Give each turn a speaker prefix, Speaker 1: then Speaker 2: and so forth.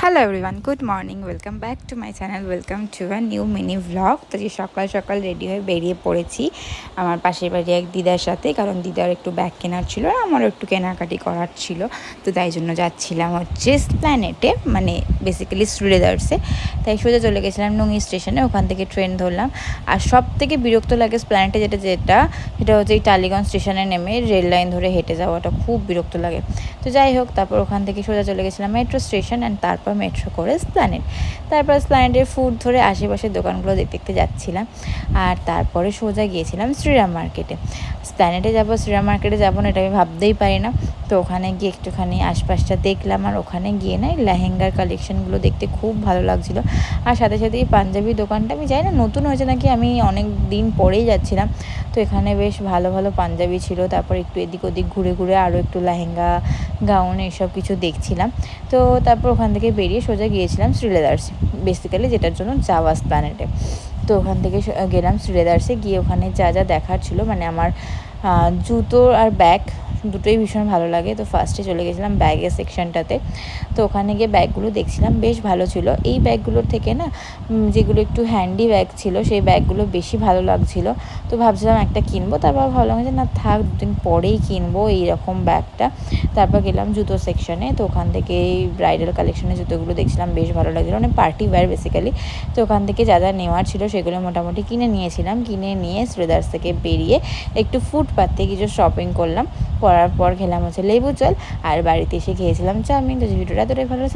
Speaker 1: Hello everyone, good morning. Welcome back to my channel, welcome to a new mini vlog. তো যে সকাল সকাল ready হয়ে বেরিয়ে পড়েছি আমার পাশের বাড়ি এক দিদার সাথে, কারণ দিদার একটু ব্যাগ কেনার ছিল আর আমারও একটু কেনাকাটি করার ছিল। তো তাই জন্য যাচ্ছিলাম হচ্ছে প্ল্যানেটে, মানে বেসিক্যালি শ্রীলেদার্সে। তাই সোজা চলে গেছিলাম নঙ্গি স্টেশনে, ওখান থেকে ট্রেন ধরলাম। আর সব থেকে বিরক্ত লাগে প্ল্যানেটে সেটা হচ্ছে এই টালিগঞ্জ স্টেশনে নেমে রেল লাইন ধরে হেঁটে যাওয়াটা খুব বিরক্ত লাগে। তো যাই হোক, তারপর ওখান থেকে সোজা চলে গেছিলাম মেট্রো স্টেশন অ্যান্ড তারপর মেট্রো করে প্ল্যানেট। তারপর প্ল্যানেটের ফুড ধরে আশেপাশের দোকানগুলো দেখতে দেখতে যাচ্ছিলাম। আর তারপরে সোজা গিয়েছিলাম শ্রীরাম মার্কেটে। প্ল্যানেটে যাবো, শ্রীরাম মার্কেটে যাবো না এটা আমি ভাবতেই পারি না। তো ওখানে গিয়ে একটুখানি আশপাশটা দেখলাম, আর ওখানে গিয়ে না লেহেঙ্গার কালেকশানগুলো দেখতে খুব ভালো লাগছিলো। আর সাথে সাথে এই পাঞ্জাবি দোকানটা আমি জানি না নতুন হয়েছে নাকি, আমি অনেক দিন পরেই যাচ্ছিলাম। তো এখানে বেশ ভালো ভালো পাঞ্জাবি ছিল। তারপর একটু এদিক ওদিক ঘুরে ঘুরে আরও একটু লেহেঙ্গা গাউন এইসব কিছু দেখছিলাম। তো তারপর ওখান থেকে বেরিয়ে সোজা গিয়েছিলাম শ্রীলেদার্সে, বেসিক্যালি যেটার জন্য যাওয়া প্ল্যানেটে। তো ওখান থেকে গেলাম শ্রীলেদার্সে, গিয়ে ওখানে যা যা দেখার ছিল, মানে আমার জুতো আর ব্যাগ দুটোই ভীষণ ভালো লাগে। তো ফার্স্টে চলে গেছিলাম ব্যাগের সেকশনটাতে। তো ওখানে গিয়ে ব্যাগগুলো দেখছিলাম, বেশ ভালো ছিল। এই ব্যাগগুলোর থেকে না যেগুলো একটু হ্যান্ডি ব্যাগ ছিল সেই ব্যাগগুলো বেশি ভালো লাগছিলো। তো ভাবছিলাম একটা কিনবো, তারপর ভাবলাম যে না থাক, দুদিন পরেই কিনবো এইরকম ব্যাগটা। তারপর গেলাম জুতো সেকশনে। তো ওখান থেকে এই ব্রাইডাল কালেকশনের জুতোগুলো দেখছিলাম, বেশ ভালো লাগছিলো, মানে পার্টি ওয়্যার বেসিক্যালি। তো ওখান থেকে যা যা নেওয়ার ছিল সেগুলো মোটামুটি কিনে নিয়েছিলাম। কিনে নিয়ে শ্রীলেদার্স থেকে বেরিয়ে একটু ফুটপাথ থেকে কিছু শপিং করলাম। করার পর খেলাম হচ্ছে লেবু জল, আর বাড়িতে এসে খেয়েছিলাম চাউমিন। তো ভিডিওটা এতটাই ভালো